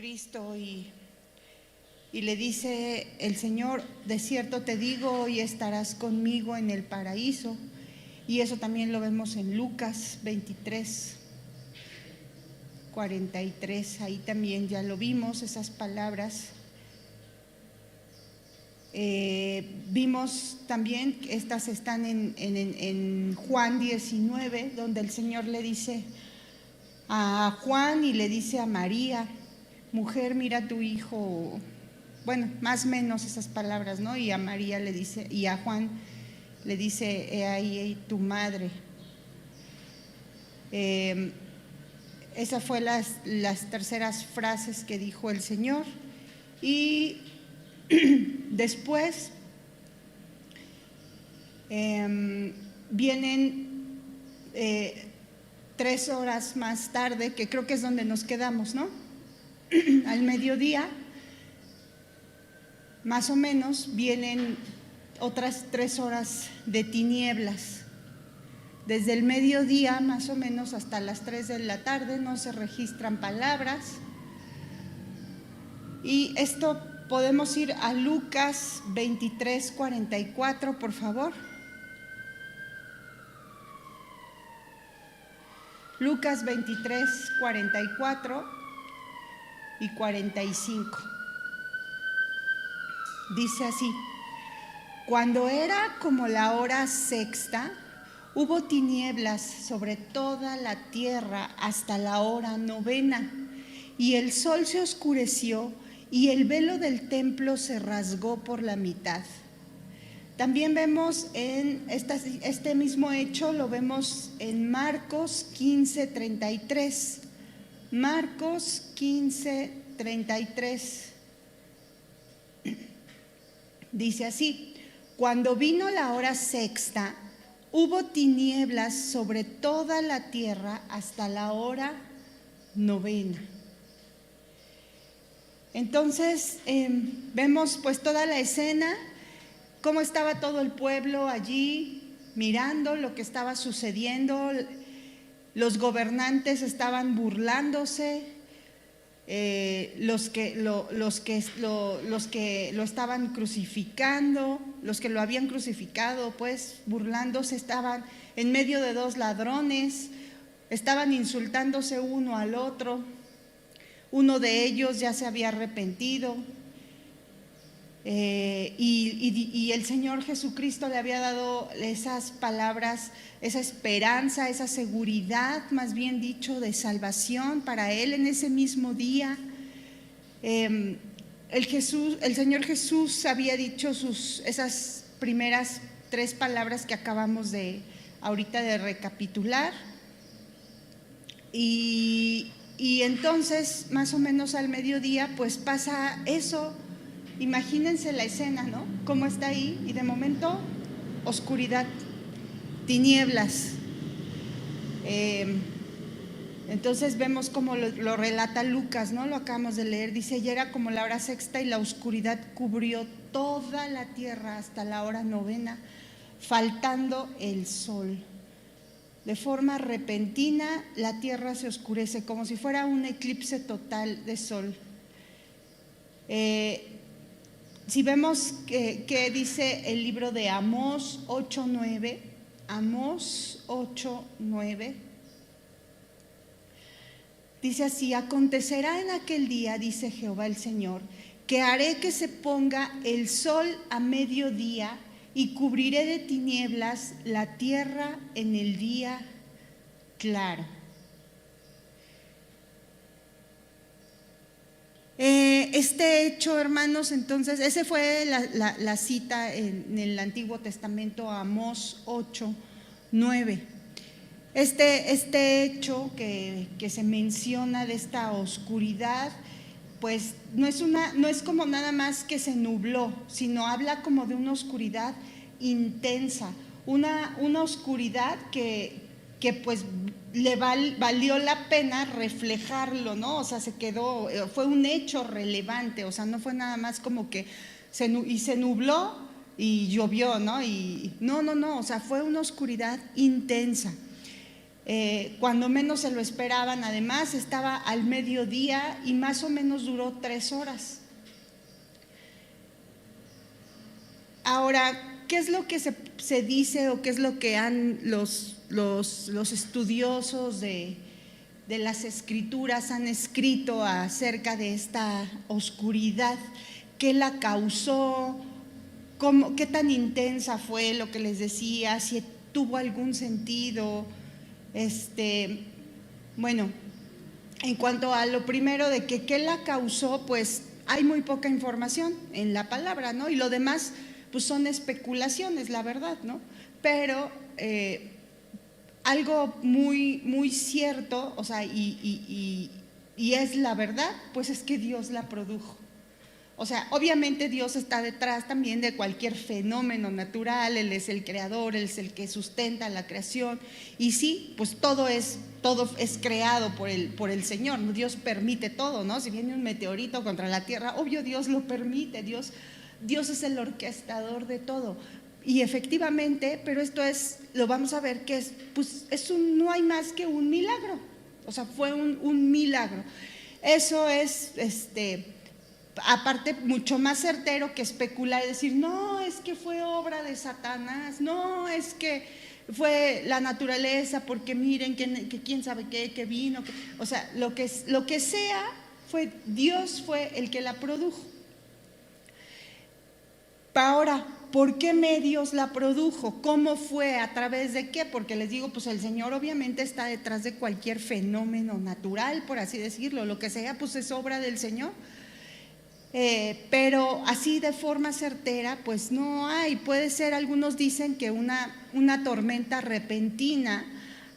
Jesucristo y le dice el Señor: de cierto te digo, hoy estarás conmigo en el paraíso. Y eso también lo vemos en Lucas 23, 43, ahí también ya lo vimos, esas palabras. Vimos también, estas están en Juan 19, donde el Señor le dice a Juan y le dice a María: mujer, mira a tu hijo. Bueno, más o menos esas palabras, ¿no? Y a María le dice, y a Juan le dice: he ahí tu madre. Esas fue las terceras frases que dijo el Señor. Y después vienen 3 horas más tarde, que creo que es donde nos quedamos, ¿no? Al mediodía, más o menos, vienen otras 3 horas de tinieblas. Desde el mediodía más o menos hasta las 3 de la tarde no se registran palabras. Y esto podemos ir a Lucas 23, 44, por favor. Lucas 23, 44 y 45. Dice así: cuando era como la hora sexta, hubo tinieblas sobre toda la tierra hasta la hora novena, y el sol se oscureció y el velo del templo se rasgó por la mitad. También vemos en este mismo hecho, lo vemos en Marcos 15, 33. Marcos 15, 33. Dice así: cuando vino la hora sexta, hubo tinieblas sobre toda la tierra hasta la hora novena. Entonces vemos pues toda la escena, cómo estaba todo el pueblo allí mirando lo que estaba sucediendo. Los gobernantes estaban burlándose, los que lo estaban crucificando, los que lo habían crucificado, pues burlándose, estaban en medio de 2 ladrones, estaban insultándose uno al otro. Uno de ellos ya se había arrepentido, y el Señor Jesucristo le había dado esas palabras, esa esperanza, esa seguridad, más bien dicho, de salvación para él en ese mismo día. El Señor Jesús había dicho esas primeras 3 palabras que acabamos ahorita de recapitular, y entonces más o menos al mediodía pues pasa eso. Imagínense la escena, ¿no? Cómo está ahí, y de momento oscuridad, tinieblas. Entonces vemos cómo lo relata Lucas, ¿no? Lo acabamos de leer. Dice: ya era como la hora sexta y la oscuridad cubrió toda la tierra hasta la hora novena, faltando el sol. De forma repentina la tierra se oscurece, como si fuera un eclipse total de sol. Si vemos que dice el libro de Amós 8:9, Amós 8:9, dice así: acontecerá en aquel día, dice Jehová el Señor, que haré que se ponga el sol a mediodía y cubriré de tinieblas la tierra en el día claro. Este hecho, hermanos, entonces, ese fue la cita en el Antiguo Testamento, Amós 8:9. Este hecho que se menciona de esta oscuridad, pues no es como nada más que se nubló, sino habla como de una oscuridad intensa, una oscuridad que pues le valió la pena reflejarlo, ¿no? O sea, fue un hecho relevante, o sea, no fue nada más como que se nubló y llovió, ¿no? No, o sea, fue una oscuridad intensa. cuando menos se lo esperaban. Además estaba al mediodía y más o menos duró 3 horas. Ahora, ¿qué es lo que se dice o qué es lo que los estudiosos de las escrituras han escrito acerca de esta oscuridad? ¿Qué la causó? ¿Qué tan intensa fue lo que les decía? ¿Si tuvo algún sentido? Bueno, en cuanto a lo primero de que qué la causó, pues hay muy poca información en la palabra, ¿no? Y lo demás pues son especulaciones, la verdad, ¿no? Pero algo muy, muy cierto, o sea, y es la verdad, pues es que Dios la produjo. O sea, obviamente Dios está detrás también de cualquier fenómeno natural, Él es el creador, Él es el que sustenta la creación, y sí, pues todo es creado por el Señor, Dios permite todo, ¿no? Si viene un meteorito contra la tierra, obvio Dios lo permite, Dios es el orquestador de todo. Y efectivamente, pero esto lo vamos a ver que pues no hay más que un milagro, o sea, fue un milagro. Eso es, aparte, mucho más certero que especular y decir, no, es que fue obra de Satanás, no, es que fue la naturaleza, porque miren que quién sabe qué, que vino, o sea, lo que sea, Dios fue el que la produjo. Ahora, ¿por qué medios la produjo? ¿Cómo fue? ¿A través de qué? Porque les digo, pues el Señor obviamente está detrás de cualquier fenómeno natural, por así decirlo, lo que sea, pues es obra del Señor. Pero así de forma certera, pues no hay. Puede ser, algunos dicen que una tormenta repentina,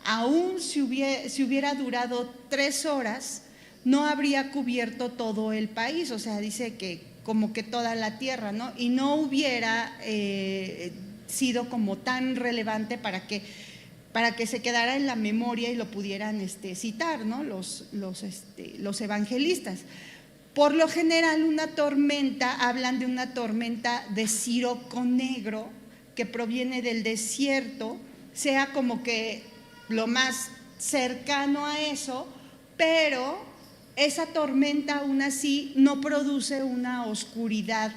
aún si hubiera durado 3 horas, no habría cubierto todo el país, o sea, dice que como que toda la tierra, ¿no? Y no hubiera sido como tan relevante para que se quedara en la memoria y lo pudieran citar, ¿no? Los evangelistas. Por lo general, hablan de una tormenta de siroco negro que proviene del desierto, sea como que lo más cercano a eso, pero esa tormenta aún así no produce una oscuridad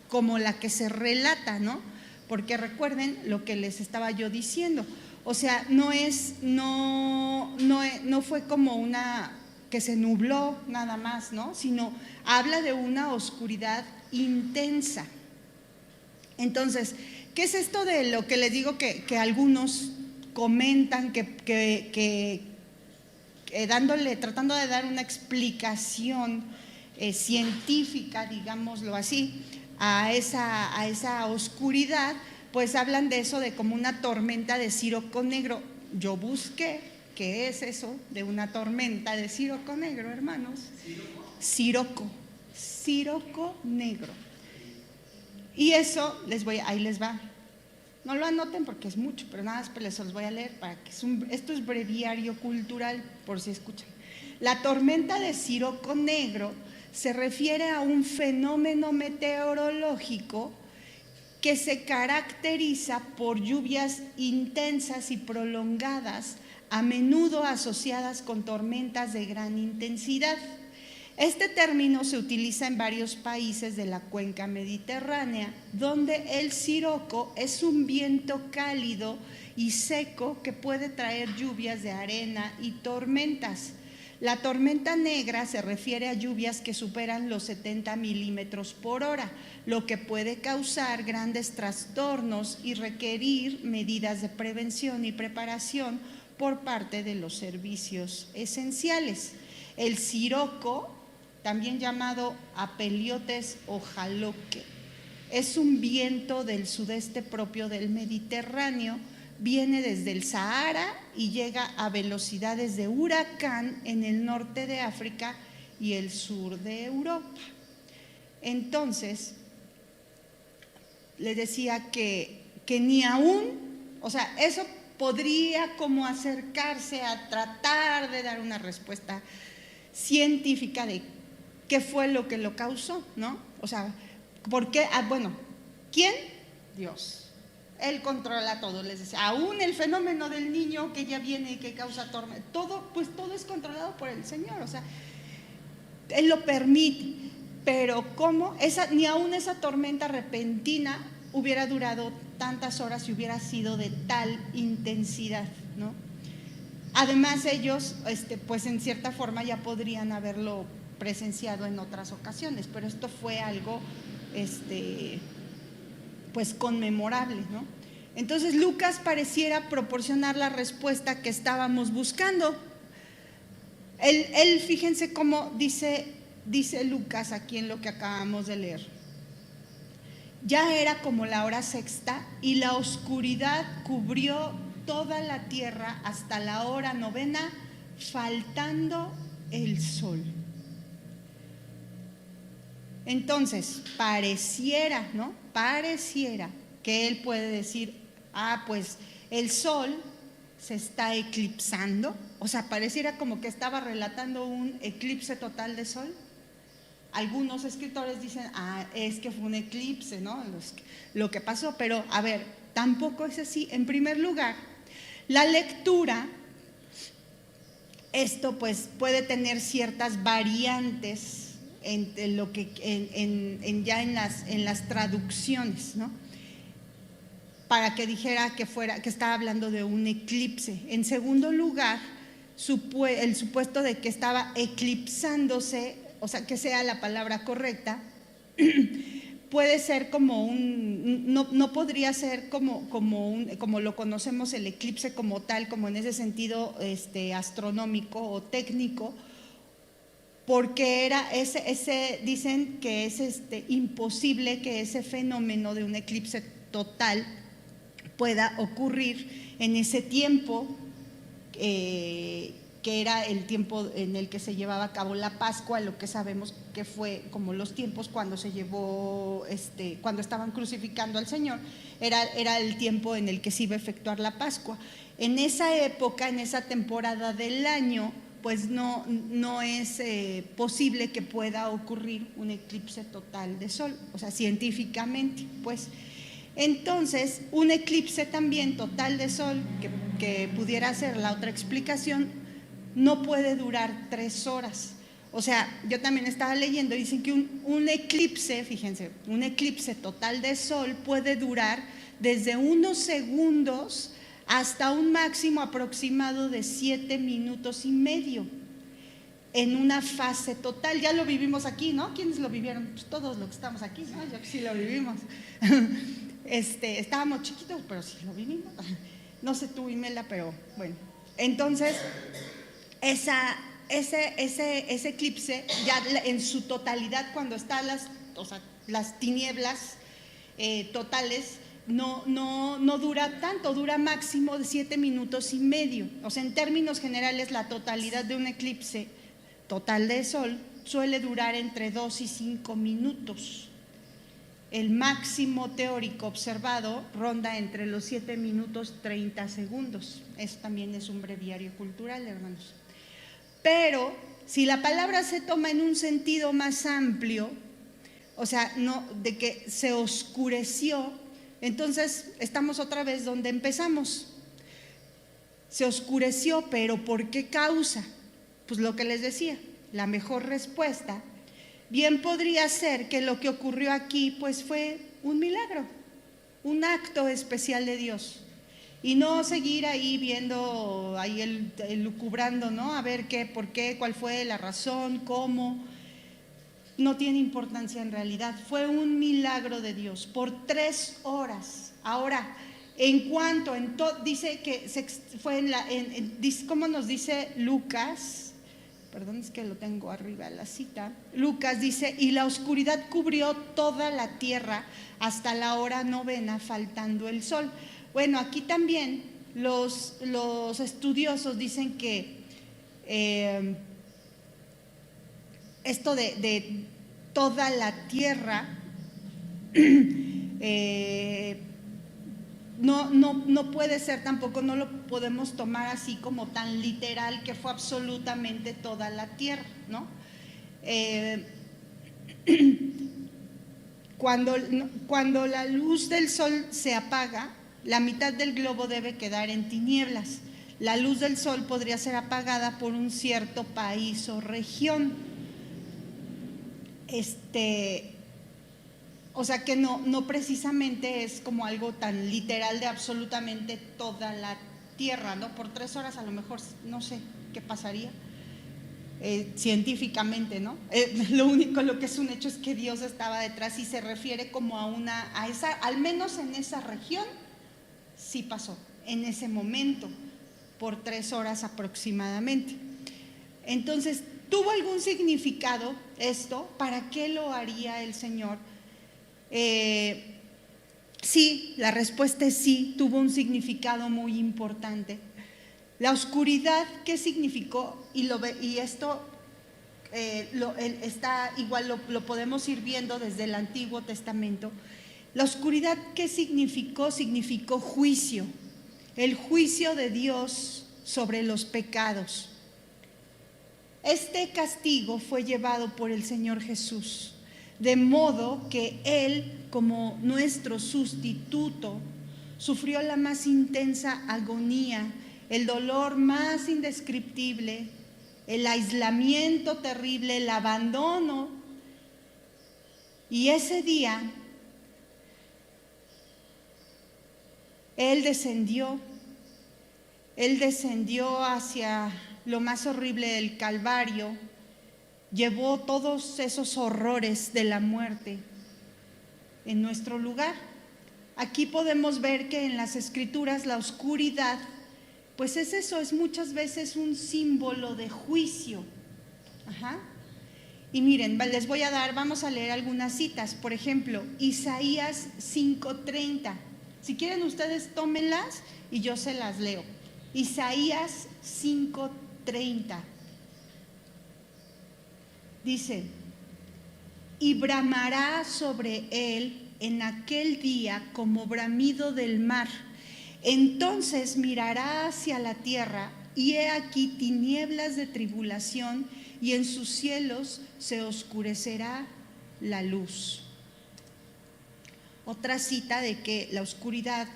como la que se relata, ¿no? Porque recuerden lo que les estaba yo diciendo, o sea, no fue como una que se nubló nada más, ¿no? Sino habla de una oscuridad intensa. Entonces, ¿qué es esto de lo que les digo que algunos comentan tratando de dar una explicación científica, digámoslo así, a esa oscuridad? Pues hablan de eso, de como una tormenta de siroco negro. Yo busqué qué es eso de una tormenta de siroco negro, hermanos. Siroco negro. Y eso ahí les va. No lo anoten porque es mucho, pero nada más les los voy a leer para que esto es breviario cultural, por si escuchan. La tormenta de siroco negro se refiere a un fenómeno meteorológico que se caracteriza por lluvias intensas y prolongadas, a menudo asociadas con tormentas de gran intensidad. Este término se utiliza en varios países de la cuenca mediterránea, donde el siroco es un viento cálido y seco que puede traer lluvias de arena y tormentas. La tormenta negra se refiere a lluvias que superan los 70 milímetros por hora, lo que puede causar grandes trastornos y requerir medidas de prevención y preparación por parte de los servicios esenciales. El siroco, también llamado apeliotes o jaloque, es un viento del sudeste propio del Mediterráneo. Viene desde el Sahara y llega a velocidades de huracán en el norte de África y el sur de Europa. Entonces, les decía que ni aún, o sea, eso podría como acercarse a tratar de dar una respuesta científica de qué fue lo que lo causó, ¿no? O sea, ¿por qué? Bueno, ¿quién? Dios. Él controla todo, les decía, aún el fenómeno del niño que ya viene y que causa tormenta, todo, pues todo es controlado por el Señor, o sea, Él lo permite, pero ¿cómo? Ni aún esa tormenta repentina hubiera durado tantas horas y hubiera sido de tal intensidad, ¿no? Además ellos, pues en cierta forma ya podrían haberlo presenciado en otras ocasiones, pero esto fue algo, pues conmemorable, ¿no? Entonces Lucas pareciera proporcionar la respuesta que estábamos buscando. Él fíjense cómo dice Lucas aquí en lo que acabamos de leer. Ya era como la hora sexta y la oscuridad cubrió toda la tierra hasta la hora novena, faltando el sol. Entonces, pareciera, ¿no? Pareciera que él puede decir, pues el sol se está eclipsando. O sea, pareciera como que estaba relatando un eclipse total de sol. Algunos escritores dicen, es que fue un eclipse, ¿no? Lo que pasó, pero a ver, tampoco es así. En primer lugar, la lectura, esto pues puede tener ciertas variantes en lo que ya en las traducciones, ¿no? Para que dijera que estaba hablando de un eclipse. En segundo lugar, el supuesto de que estaba eclipsándose, o sea, que sea la palabra correcta, puede ser como no podría ser como lo conocemos el eclipse como tal, como en ese sentido astronómico o técnico, porque dicen que es imposible que ese fenómeno de un eclipse total pueda ocurrir en ese tiempo que era el tiempo en el que se llevaba a cabo la Pascua, lo que sabemos que fue como los tiempos cuando se llevó, cuando estaban crucificando al Señor, era el tiempo en el que se iba a efectuar la Pascua. En esa época, en esa temporada del año, pues no es posible que pueda ocurrir un eclipse total de sol, o sea, científicamente, pues. Entonces, un eclipse también total de sol, que pudiera ser la otra explicación, no puede durar 3 horas. O sea, yo también estaba leyendo, dicen que un eclipse, fíjense, un eclipse total de sol puede durar desde unos segundos hasta un máximo aproximado de 7 minutos y medio en una fase total. Ya lo vivimos aquí, ¿no? ¿Quiénes lo vivieron? Pues todos los que estamos aquí, ¿no? Yo sí lo vivimos. Estábamos chiquitos, pero sí lo vivimos. No sé tú, Imela, pero bueno. Entonces, ese eclipse, ya en su totalidad, cuando están las tinieblas totales, no dura tanto, dura máximo de 7 minutos y medio. O sea, en términos generales, la totalidad de un eclipse total de sol suele durar entre 2 y 5 minutos. El máximo teórico observado ronda entre los 7 minutos 30 segundos. Eso también es un breviario cultural, hermanos. Pero si la palabra se toma en un sentido más amplio, o sea, no de que se oscureció, entonces estamos otra vez donde empezamos. Se oscureció, pero ¿por qué causa? Pues lo que les decía, la mejor respuesta bien podría ser que lo que ocurrió aquí pues fue un milagro, un acto especial de Dios. Y no seguir ahí viendo, ahí lucubrando, ¿no? A ver qué, por qué, cuál fue la razón, cómo. No tiene importancia en realidad. Fue un milagro de Dios por 3 horas. Ahora, dice que fue ¿cómo nos dice Lucas? Perdón, es que lo tengo arriba la cita. Lucas dice, y la oscuridad cubrió toda la tierra hasta la hora novena, faltando el sol. Bueno, aquí también los estudiosos dicen que esto de toda la tierra no puede ser tampoco, no lo podemos tomar así como tan literal que fue absolutamente toda la tierra, ¿no? Cuando la luz del sol se apaga, La mitad del globo debe quedar en tinieblas. La luz del sol podría ser apagada por un cierto país o región. O sea que no precisamente es como algo tan literal de absolutamente toda la Tierra, ¿no? Por 3 horas a lo mejor no sé qué pasaría científicamente, ¿no? Lo que es un hecho es que Dios estaba detrás y se refiere como a esa, al menos en esa región, sí pasó, en ese momento, por 3 horas aproximadamente. Entonces, ¿tuvo algún significado esto? ¿Para qué lo haría el Señor? Sí, la respuesta es sí, tuvo un significado muy importante. La oscuridad, ¿qué significó? Y esto está igual, lo podemos ir viendo desde el Antiguo Testamento. La oscuridad, ¿qué significó? Significó juicio, el juicio de Dios sobre los pecados. Este castigo fue llevado por el Señor Jesús, de modo que Él, como nuestro sustituto, sufrió la más intensa agonía, el dolor más indescriptible, el aislamiento terrible, el abandono. Y ese día, Él descendió hacia lo más horrible del Calvario, llevó todos esos horrores de la muerte en nuestro lugar. Aquí podemos ver que en las Escrituras la oscuridad, pues es eso, es muchas veces un símbolo de juicio. Y miren, vamos a leer algunas citas. Por ejemplo, Isaías 5:30. Si quieren ustedes tómenlas y yo se las leo. Isaías 5:30. Dice: y bramará sobre él en aquel día como bramido del mar. Entonces mirará hacia la tierra, y he aquí tinieblas de tribulación, y en sus cielos se oscurecerá la luz. Otra cita de que la oscuridad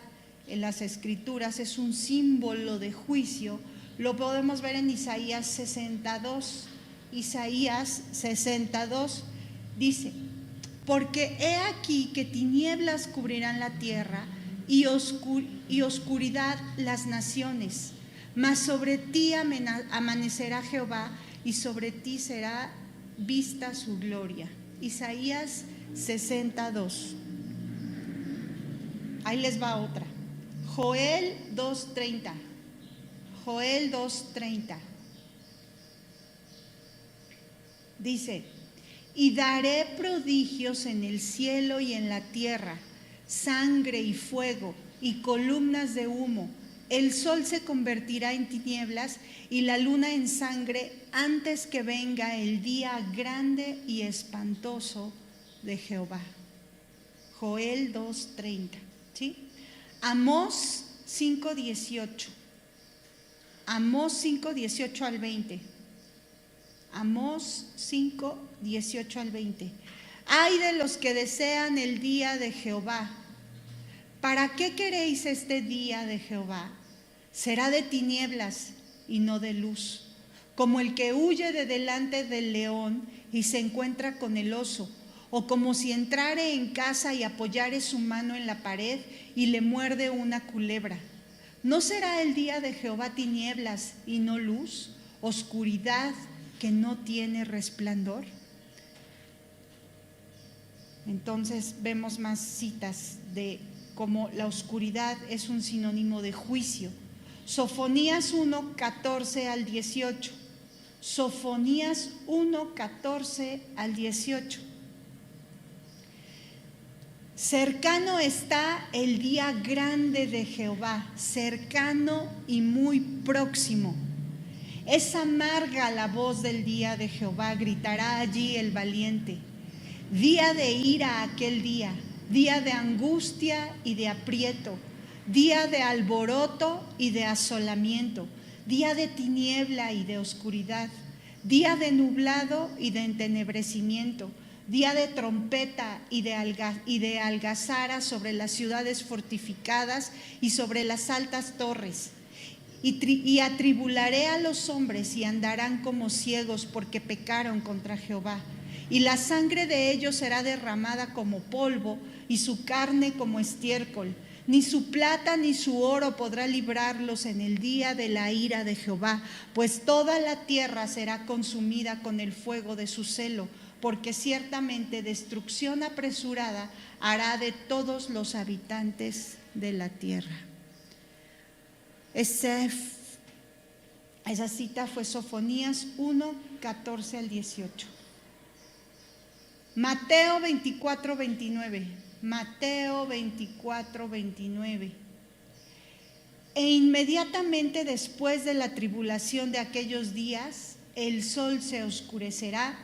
en las Escrituras es un símbolo de juicio, lo podemos ver en Isaías 62. Isaías 62 dice: porque he aquí que tinieblas cubrirán la tierra y oscuridad las naciones, mas sobre ti amanecerá Jehová y sobre ti será vista su gloria. Isaías 62. Ahí les va otra. Joel 2:30. Joel 2:30. Dice: y daré prodigios en el cielo y en la tierra, sangre y fuego y columnas de humo. El sol se convertirá en tinieblas y la luna en sangre antes que venga el día grande y espantoso de Jehová. Joel 2:30. ¿Sí? Amós 5:18. Amós 5:18 al 20. Amós 5:18 al 20. Ay de los que desean el día de Jehová. ¿Para qué queréis este día de Jehová? Será de tinieblas y no de luz, como el que huye de delante del león y se encuentra con el oso, o como si entrare en casa y apoyare su mano en la pared y le muerde una culebra. ¿No será el día de Jehová tinieblas y no luz, oscuridad que no tiene resplandor? Entonces vemos más citas de cómo la oscuridad es un sinónimo de juicio. Sofonías 1:14 al 18. Sofonías 1:14 al 18. Cercano está el día grande de Jehová, cercano y muy próximo. Es amarga la voz del día de Jehová, gritará allí el valiente. Día de ira aquel día, día de angustia y de aprieto, día de alboroto y de asolamiento, día de tiniebla y de oscuridad, día de nublado y de entenebrecimiento, día de trompeta y de algazara sobre las ciudades fortificadas y sobre las altas torres. Y atribularé a los hombres y andarán como ciegos porque pecaron contra Jehová. Y la sangre de ellos será derramada como polvo y su carne como estiércol. Ni su plata ni su oro podrá librarlos en el día de la ira de Jehová, pues toda la tierra será consumida con el fuego de su celo, porque ciertamente destrucción apresurada hará de todos los habitantes de la tierra. Esa cita fue Sofonías 1, 14 al 18. Mateo 24, 29. Mateo 24, 29. E inmediatamente después de la tribulación de aquellos días, el sol se oscurecerá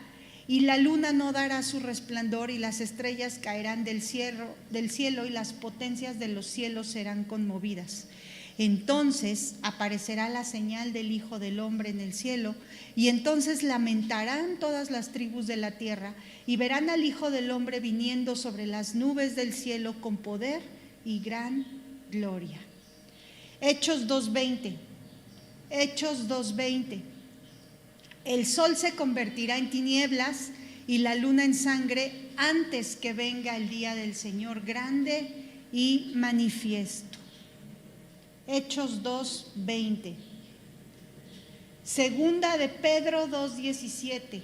y la luna no dará su resplandor y las estrellas caerán del cielo y las potencias de los cielos serán conmovidas. Entonces aparecerá la señal del Hijo del Hombre en el cielo, y entonces lamentarán todas las tribus de la tierra, y verán al Hijo del Hombre viniendo sobre las nubes del cielo con poder y gran gloria. Hechos 2:20. Hechos 2:20. El sol se convertirá en tinieblas y la luna en sangre antes que venga el día del Señor grande y manifiesto. Hechos 2:20. Segunda de Pedro 2:17.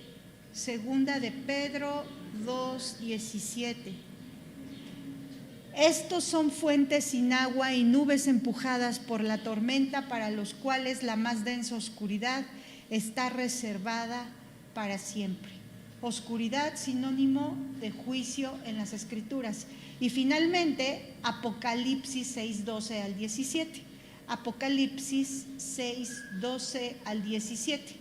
Segunda de Pedro 2:17. Estos son fuentes sin agua y nubes empujadas por la tormenta, para los cuales la más densa oscuridad está reservada para siempre. Oscuridad, sinónimo de juicio en las Escrituras. Y finalmente, Apocalipsis 6:12 al 17. Apocalipsis 6:12 al 17.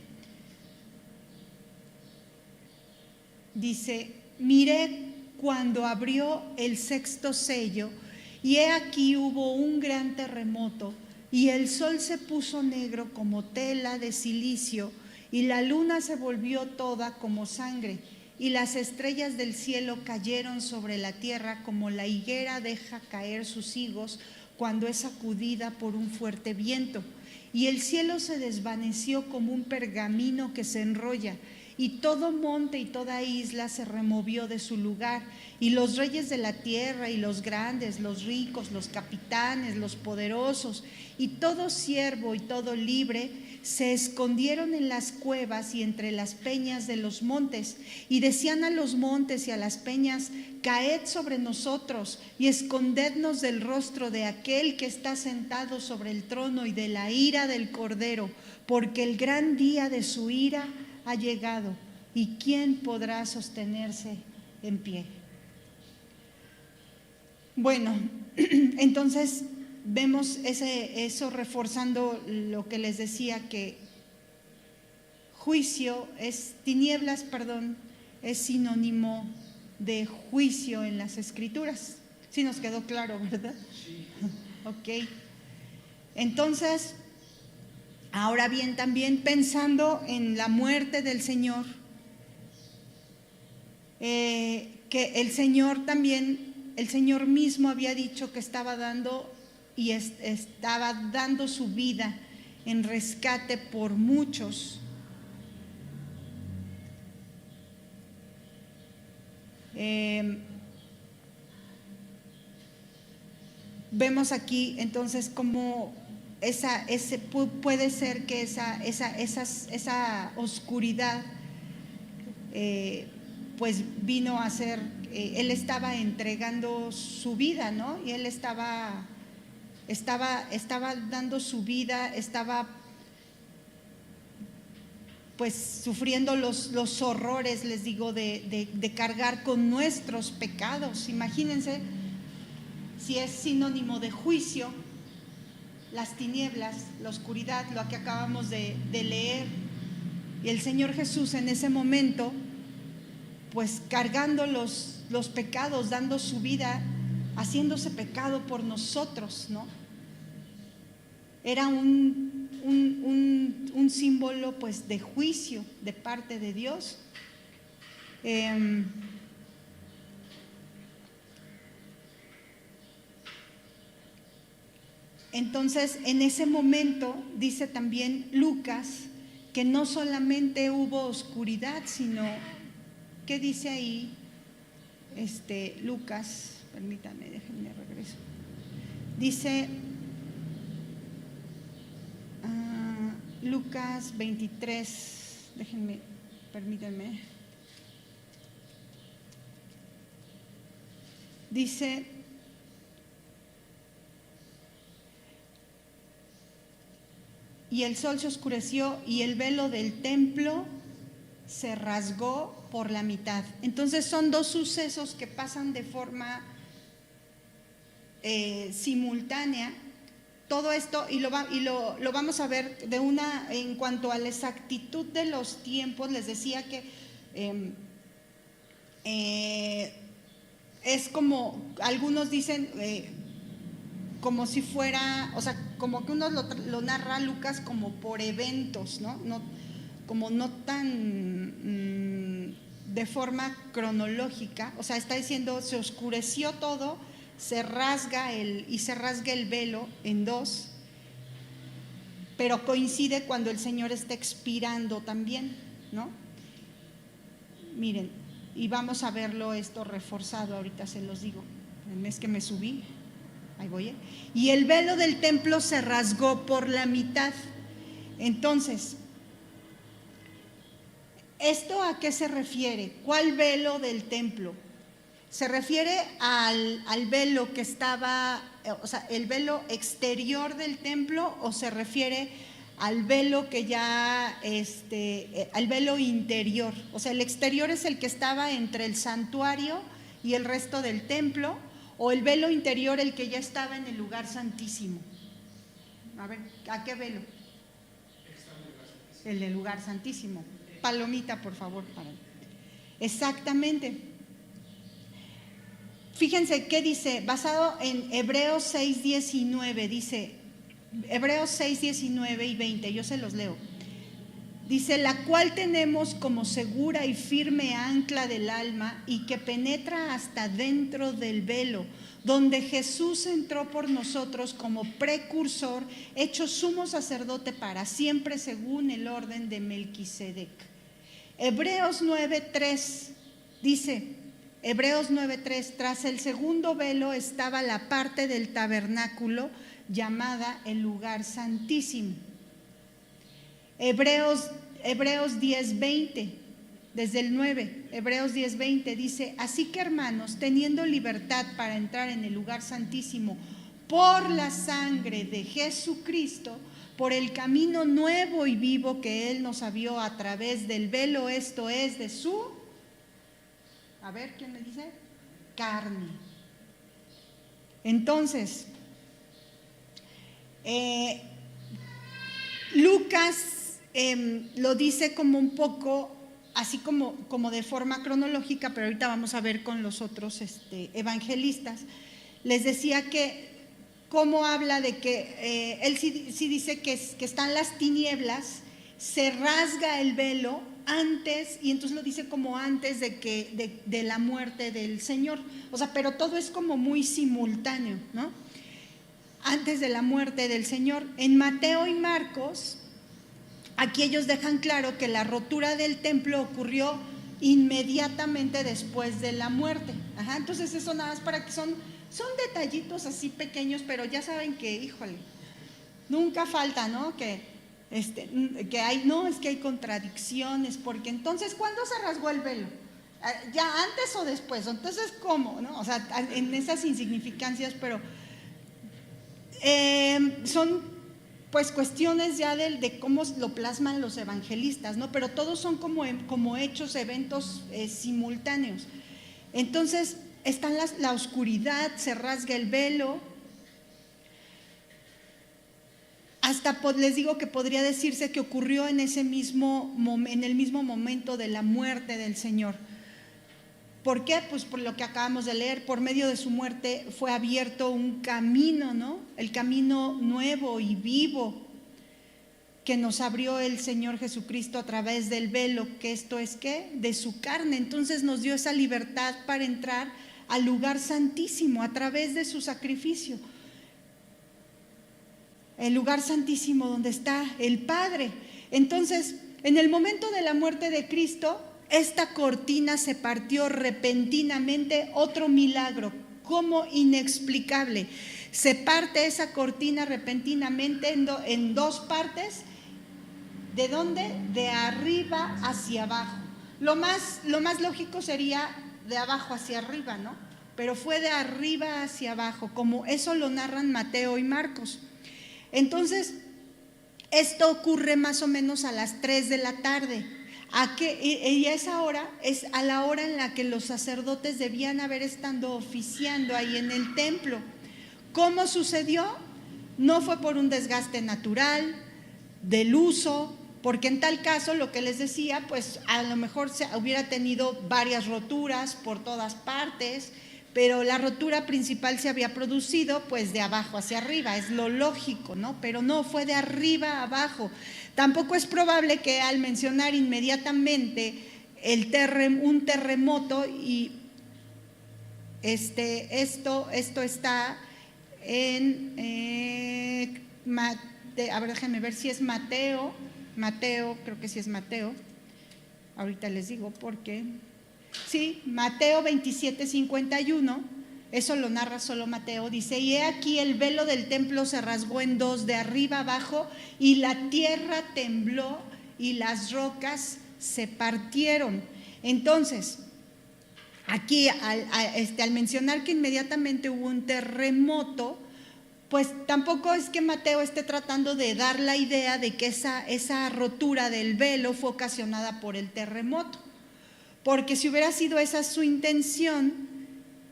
Dice: miré cuando abrió el sexto sello, y he aquí hubo un gran terremoto, y el sol se puso negro como tela de silicio, y la luna se volvió toda como sangre, y las estrellas del cielo cayeron sobre la tierra como la higuera deja caer sus higos cuando es sacudida por un fuerte viento. Y el cielo se desvaneció como un pergamino que se enrolla, y todo monte y toda isla se removió de su lugar, y los reyes de la tierra y los grandes, los ricos, los capitanes, los poderosos, y todo siervo y todo libre se escondieron en las cuevas y entre las peñas de los montes, y decían a los montes y a las peñas: caed sobre nosotros y escondednos del rostro de aquel que está sentado sobre el trono y de la ira del Cordero, porque el gran día de su ira ha llegado, y ¿quién podrá sostenerse en pie? Bueno, entonces vemos eso reforzando lo que les decía, que tinieblas, es sinónimo de juicio en las Escrituras. Sí nos quedó claro, ¿verdad? Sí. Ok. Entonces, ahora bien, también pensando en la muerte del Señor, que el Señor mismo había dicho que estaba dando su vida en rescate por muchos. Vemos aquí entonces cómo puede ser que esa oscuridad pues vino a ser, él estaba entregando su vida, ¿no? Y él estaba dando su vida, estaba pues sufriendo los horrores, les digo, de cargar con nuestros pecados. Imagínense, si es sinónimo de juicio, las tinieblas, la oscuridad, lo que acabamos de leer, y el Señor Jesús en ese momento, pues cargando los pecados, dando su vida, haciéndose pecado por nosotros, ¿no? Era un símbolo pues de juicio de parte de Dios. Entonces, en ese momento, dice también Lucas, que no solamente hubo oscuridad, sino, ¿qué dice ahí? Lucas, permítanme, déjenme regreso. Dice Lucas 23, déjenme, permítanme. Dice, y el sol se oscureció y el velo del templo se rasgó por la mitad. Entonces son dos sucesos que pasan de forma simultánea. Todo esto, y lo vamos a ver en cuanto a la exactitud de los tiempos. Les decía que es como, algunos dicen como si fuera, o sea, como que uno lo narra Lucas como por eventos, ¿no? Como no tan de forma cronológica. O sea, está diciendo, se oscureció todo, se rasga el velo en dos, pero coincide cuando el Señor está expirando también, ¿no? Miren, y vamos a verlo esto reforzado, ahorita se los digo. Es que me subí, ahí voy. Y el velo del templo se rasgó por la mitad. Entonces, ¿esto a qué se refiere? ¿Cuál velo del templo? ¿Se refiere al velo que estaba, o sea, el velo exterior del templo, o se refiere al velo que ya, al velo interior? O sea, el exterior es el que estaba entre el santuario y el resto del templo, o el velo interior el que ya estaba en el lugar santísimo. A ver, ¿a qué velo? El del lugar santísimo. Palomita, por favor, para. Exactamente. Fíjense qué dice, basado en Hebreos 6:19, dice, Hebreos 6:19 y 20, yo se los leo. Dice, la cual tenemos como segura y firme ancla del alma y que penetra hasta dentro del velo, donde Jesús entró por nosotros como precursor, hecho sumo sacerdote para siempre según el orden de Melquisedec. Hebreos 9:3 dice, Hebreos 9:3, tras el segundo velo estaba la parte del tabernáculo llamada el lugar santísimo. Hebreos 10:20, desde el 9, Hebreos 10:20 dice, así que hermanos, teniendo libertad para entrar en el lugar santísimo por la sangre de Jesucristo, por el camino nuevo y vivo que Él nos abrió a través del velo, esto es, de su... A ver, ¿quién me dice? Carne. Entonces, Lucas lo dice como un poco, así como de forma cronológica, pero ahorita vamos a ver con los otros evangelistas. Les decía que, cómo habla de que él sí dice que están las tinieblas, se rasga el velo antes, y entonces lo dice como antes de la muerte del Señor. O sea, pero todo es como muy simultáneo, ¿no? Antes de la muerte del Señor. En Mateo y Marcos, aquí ellos dejan claro que la rotura del templo ocurrió inmediatamente después de la muerte. Ajá, entonces eso nada más para que son detallitos así pequeños, pero ya saben que, híjole, nunca falta, ¿no? Que hay, no, es que hay contradicciones, porque entonces, ¿cuándo se rasgó el velo? ¿Ya antes o después? Entonces, ¿cómo? ¿No? O sea, en esas insignificancias, pero son pues cuestiones ya de cómo lo plasman los evangelistas, ¿no? Pero todos son como hechos, eventos simultáneos. Entonces, está la oscuridad, se rasga el velo. Hasta les digo que podría decirse que ocurrió en el mismo momento de la muerte del Señor. ¿Por qué? Pues por lo que acabamos de leer, por medio de su muerte fue abierto un camino, ¿no? El camino nuevo y vivo que nos abrió el Señor Jesucristo a través del velo, que esto es ¿qué? De su carne. Entonces nos dio esa libertad para entrar al lugar santísimo a través de su sacrificio. el lugar santísimo donde está el Padre. Entonces, en el momento de la muerte de Cristo, esta cortina se partió repentinamente, otro milagro, como inexplicable. Se parte esa cortina repentinamente en dos partes. ¿De dónde? De arriba hacia abajo. Lo más lógico sería de abajo hacia arriba, ¿no? Pero fue de arriba hacia abajo, como eso lo narran Mateo y Marcos. Entonces, esto ocurre más o menos a las 3 de la tarde. Y esa hora es a la hora en la que los sacerdotes debían haber estado oficiando ahí en el templo. ¿Cómo sucedió? No fue por un desgaste natural, del uso, porque en tal caso, lo que les decía, pues a lo mejor se hubiera tenido varias roturas por todas partes, pero la rotura principal se había producido pues de abajo hacia arriba, es lo lógico, ¿no? Pero no, fue de arriba a abajo. Tampoco es probable que al mencionar inmediatamente un terremoto, y esto está en, a ver, déjenme ver si es Mateo, creo que sí es Mateo, ahorita les digo por qué. Sí, Mateo 27:51, eso lo narra solo Mateo, dice: y he aquí el velo del templo se rasgó en dos, de arriba abajo, y la tierra tembló y las rocas se partieron. Entonces, aquí al mencionar que inmediatamente hubo un terremoto, pues tampoco es que Mateo esté tratando de dar la idea de que esa rotura del velo fue ocasionada por el terremoto. Porque si hubiera sido esa su intención,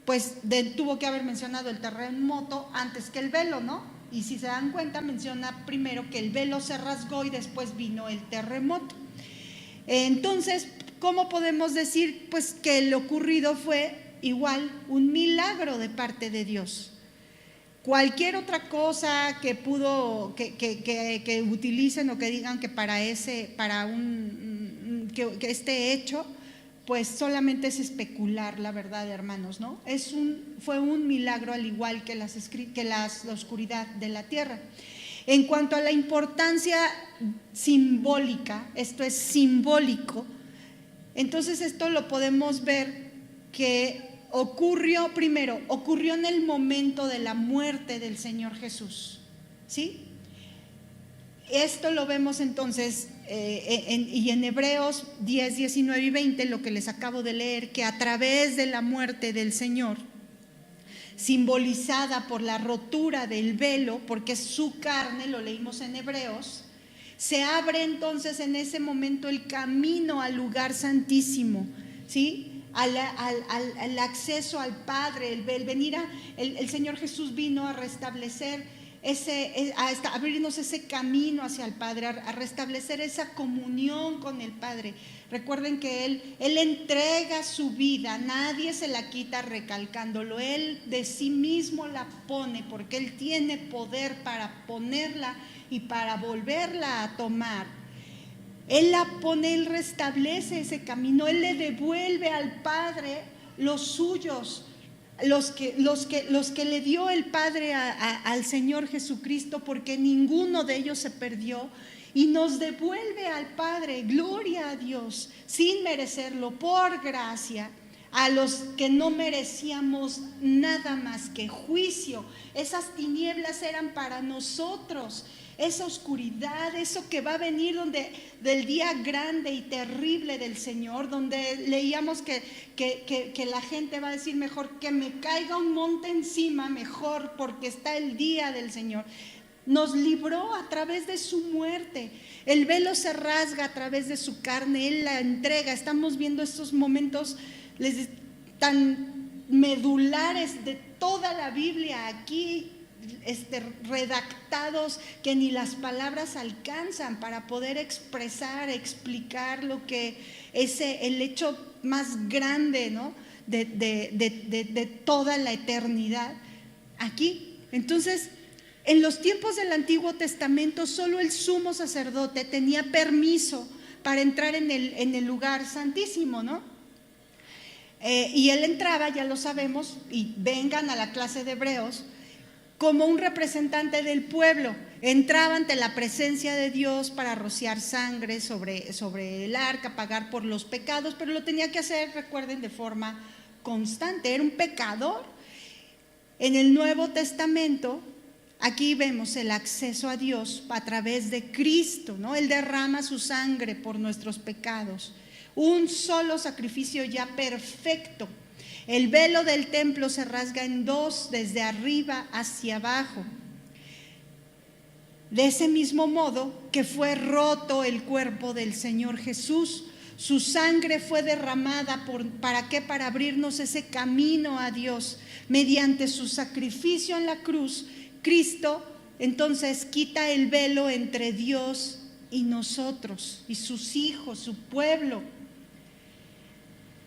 pues tuvo que haber mencionado el terremoto antes que el velo, ¿no? Y si se dan cuenta, menciona primero que el velo se rasgó y después vino el terremoto. Entonces, ¿cómo podemos decir pues que lo ocurrido fue igual un milagro de parte de Dios? Cualquier otra cosa que utilicen o que digan que que este hecho, pues solamente es especular, la verdad, hermanos, ¿no? Fue un milagro, al igual que la oscuridad de la tierra. En cuanto a la importancia simbólica, esto es simbólico, entonces esto lo podemos ver que ocurrió en el momento de la muerte del Señor Jesús, ¿sí? Esto lo vemos entonces y en Hebreos 10, 19 y 20, lo que les acabo de leer, que a través de la muerte del Señor, simbolizada por la rotura del velo, porque es su carne, lo leímos en Hebreos, se abre entonces en ese momento el camino al lugar santísimo, ¿sí? Al acceso al Padre, el Señor Jesús vino a restablecer a abrirnos ese camino hacia el Padre, a restablecer esa comunión con el Padre. Recuerden que Él entrega su vida, nadie se la quita recalcándolo, Él de sí mismo la pone, porque Él tiene poder para ponerla y para volverla a tomar. Él la pone, Él restablece ese camino, Él le devuelve al Padre los suyos, los que le dio el Padre al Señor Jesucristo, porque ninguno de ellos se perdió, y nos devuelve al Padre, gloria a Dios, sin merecerlo, por gracia, a los que no merecíamos nada más que juicio. Esas tinieblas eran para nosotros, esa oscuridad, eso que va a venir del día grande y terrible del Señor, donde leíamos que la gente va a decir: mejor que me caiga un monte encima, mejor, porque está el día del Señor. Nos libró a través de su muerte, el velo se rasga a través de su carne, Él la entrega. Estamos viendo estos momentos tan medulares de toda la Biblia aquí, redactados, que ni las palabras alcanzan para poder explicar lo que es el hecho más grande, ¿no? de toda la eternidad aquí. Entonces, en los tiempos del Antiguo Testamento, solo el sumo sacerdote tenía permiso para entrar en el lugar santísimo, ¿no? Y él entraba, ya lo sabemos, y vengan a la clase de Hebreos, como un representante del pueblo. entraba ante la presencia de Dios para rociar sangre sobre el arca, pagar por los pecados, pero lo tenía que hacer, recuerden, de forma constante. Era un pecador. En el Nuevo Testamento, aquí vemos el acceso a Dios a través de Cristo, ¿no? Él derrama su sangre por nuestros pecados. Un solo sacrificio ya perfecto. El velo del templo se rasga en dos, desde arriba hacia abajo. De ese mismo modo que fue roto el cuerpo del Señor Jesús, su sangre fue derramada ¿para qué? Para abrirnos ese camino a Dios. Mediante su sacrificio en la cruz, Cristo entonces quita el velo entre Dios y nosotros, y sus hijos, su pueblo.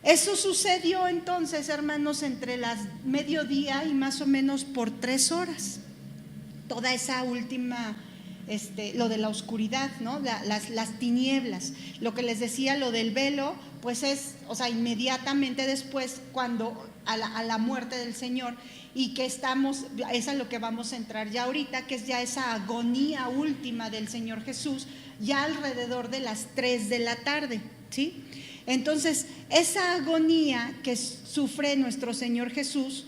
Eso sucedió entonces, hermanos, entre las mediodía y más o menos por 3 horas. Toda esa última, lo de la oscuridad, ¿no? Las tinieblas. Lo que les decía, lo del velo, pues es, inmediatamente después, cuando a la muerte del Señor, y que es a lo que vamos a entrar ya ahorita, que es ya esa agonía última del Señor Jesús, ya alrededor de las 3 de la tarde, ¿sí? Entonces, esa agonía que sufre nuestro Señor Jesús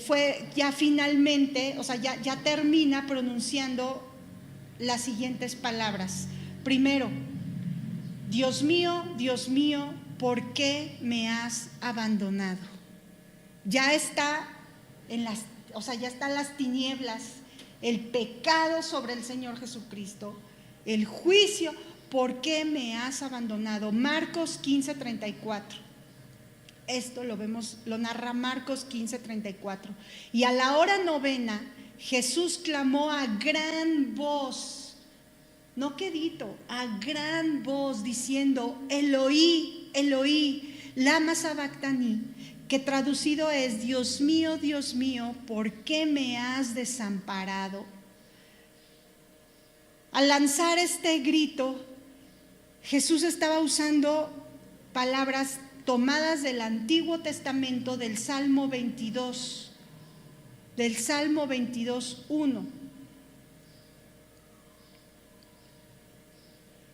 fue ya finalmente, ya termina pronunciando las siguientes palabras. Primero, Dios mío, ¿por qué me has abandonado? Ya está ya están las tinieblas, el pecado sobre el Señor Jesucristo, el juicio. ¿Por qué me has abandonado? Marcos 15:34. Esto lo narra Marcos 15:34. Y a la hora 9, Jesús clamó a gran voz, no quedito, a gran voz, diciendo: Eloí, Eloí, lama sabactani, que traducido es: Dios mío, ¿por qué me has desamparado? Al lanzar este grito, Jesús estaba usando palabras tomadas del Antiguo Testamento, del Salmo 22, 1.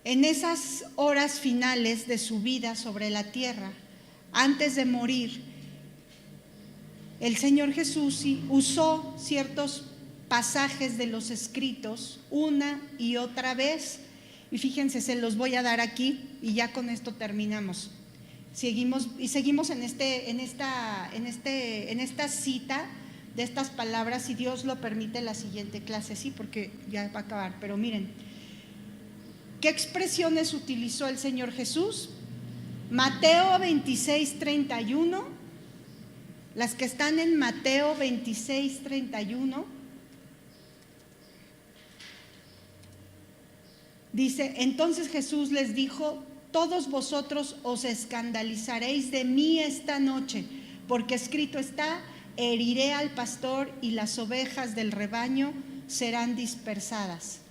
En esas horas finales de su vida sobre la tierra, antes de morir, el Señor Jesús usó ciertos pasajes de los escritos una y otra vez. Y fíjense, se los voy a dar aquí y ya con esto terminamos. Seguimos en esta cita de estas palabras, si Dios lo permite, la siguiente clase, sí, porque ya va a acabar. Pero miren, ¿qué expresiones utilizó el Señor Jesús? Mateo 26:31, las que están en Mateo 26:31. Dice: entonces Jesús les dijo: todos vosotros os escandalizaréis de mí esta noche, porque escrito está: heriré al pastor y las ovejas del rebaño serán dispersadas.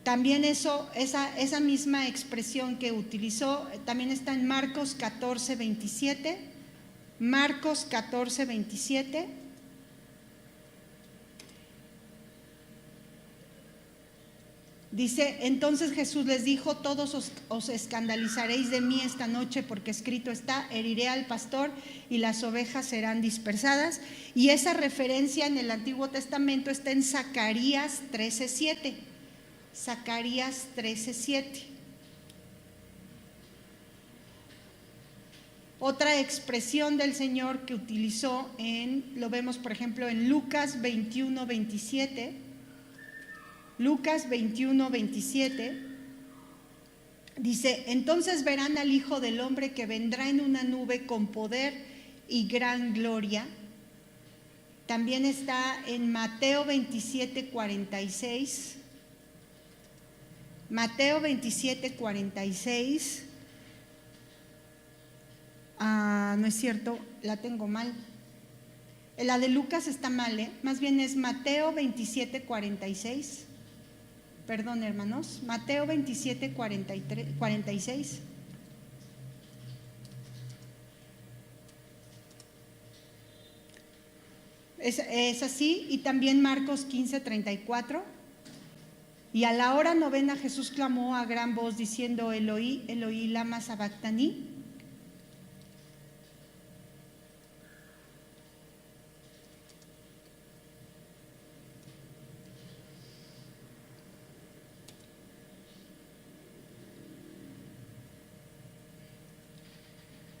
También esa misma expresión que utilizó también está en Marcos 14:27. Marcos 14:27. Dice: entonces Jesús les dijo: todos os escandalizaréis de mí esta noche, porque escrito está: heriré al pastor y las ovejas serán dispersadas. Y esa referencia en el Antiguo Testamento está en Zacarías 13:7. Zacarías 13:7. Otra expresión del Señor que utilizó lo vemos por ejemplo en Lucas 21:27. Lucas 21:27 dice: entonces verán al Hijo del Hombre que vendrá en una nube con poder y gran gloria. También está en Mateo 27:46. Mateo 27:46. No es cierto, la tengo mal. La de Lucas está mal, más bien es Mateo 27:46. Perdón, hermanos, Mateo 27:46. Es así. Y también Marcos 15:34. Y a la hora novena Jesús clamó a gran voz diciendo: Eloí, Eloí, lama sabactani.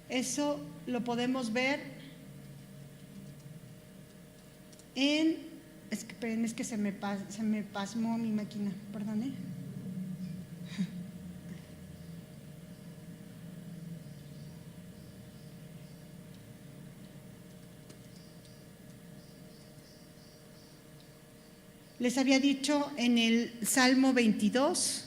Eso lo podemos ver en... Es que se me pasmó mi máquina, perdón. Les había dicho en el Salmo 22.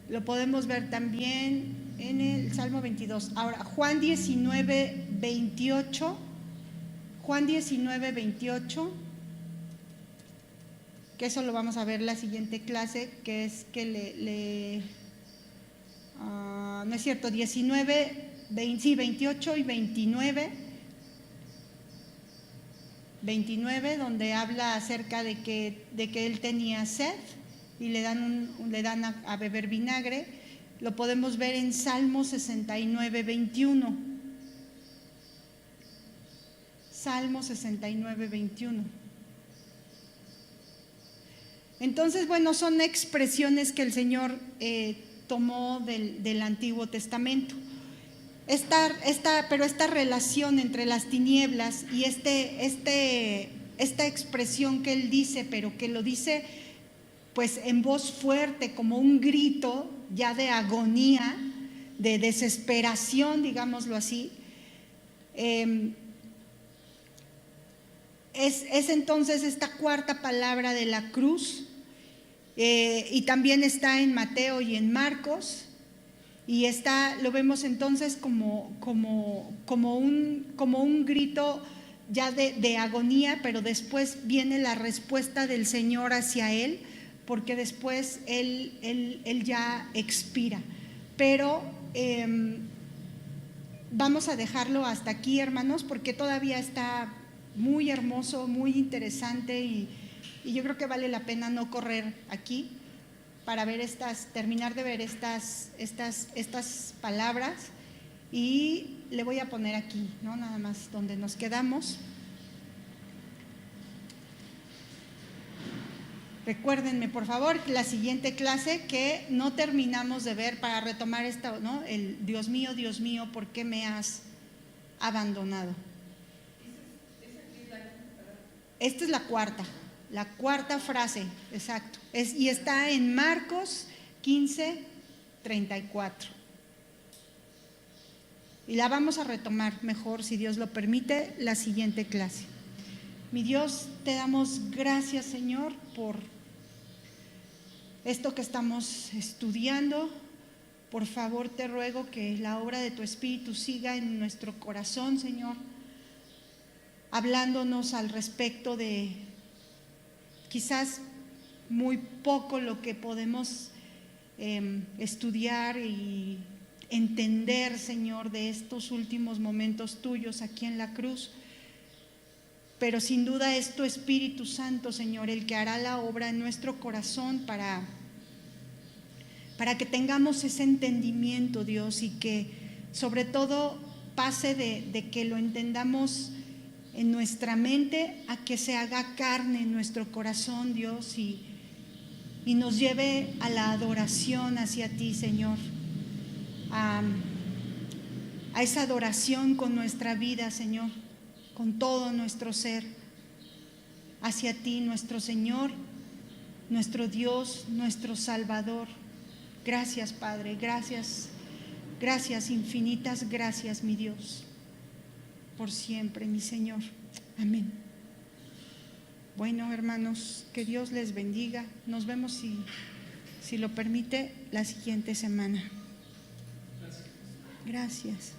Lo podemos ver también en el Salmo 22. Ahora, Juan 19, 28. Juan 19, 28. Que eso lo vamos a ver la siguiente clase, que es que no es cierto, 19, 28 y 29. 29, donde habla acerca de que él tenía sed y le dan a beber vinagre. Lo podemos ver en Salmo 69, 21. Salmo 69, 21. Entonces, bueno, son expresiones que el Señor tomó del Antiguo Testamento. Pero esta relación entre las tinieblas y esta expresión que Él dice, pero que lo dice pues en voz fuerte, como un grito ya de agonía, de desesperación, digámoslo así, es entonces esta cuarta palabra de la cruz, y también está en Mateo y en Marcos, y lo vemos entonces como un grito ya de agonía, pero después viene la respuesta del Señor hacia él, porque después él ya expira. Pero vamos a dejarlo hasta aquí, hermanos, porque todavía está muy hermoso, muy interesante, y yo creo que vale la pena no correr aquí para ver terminar de ver estas palabras. Y le voy a poner aquí, ¿no? Nada más donde nos quedamos. Recuérdenme, por favor, la siguiente clase que no terminamos de ver para retomar esta, ¿no? El Dios mío, ¿por qué me has abandonado? Esta es la cuarta frase, exacto. Y está en Marcos 15, 34. Y la vamos a retomar mejor, si Dios lo permite, la siguiente clase. Mi Dios, te damos gracias, Señor, por esto que estamos estudiando. Por favor, te ruego que la obra de tu Espíritu siga en nuestro corazón, Señor, hablándonos al respecto de quizás muy poco lo que podemos estudiar y entender, Señor, de estos últimos momentos tuyos aquí en la cruz. Pero sin duda es tu Espíritu Santo, Señor, el que hará la obra en nuestro corazón para que tengamos ese entendimiento, Dios, y que sobre todo pase de que lo entendamos en nuestra mente a que se haga carne en nuestro corazón, Dios, y nos lleve a la adoración hacia ti, Señor, a esa adoración con nuestra vida, Señor, con todo nuestro ser, hacia ti, nuestro Señor, nuestro Dios, nuestro Salvador. Gracias, Padre, gracias, infinitas gracias, mi Dios, por siempre, mi Señor. Amén. Bueno, hermanos, que Dios les bendiga. Nos vemos, si lo permite, la siguiente semana. Gracias.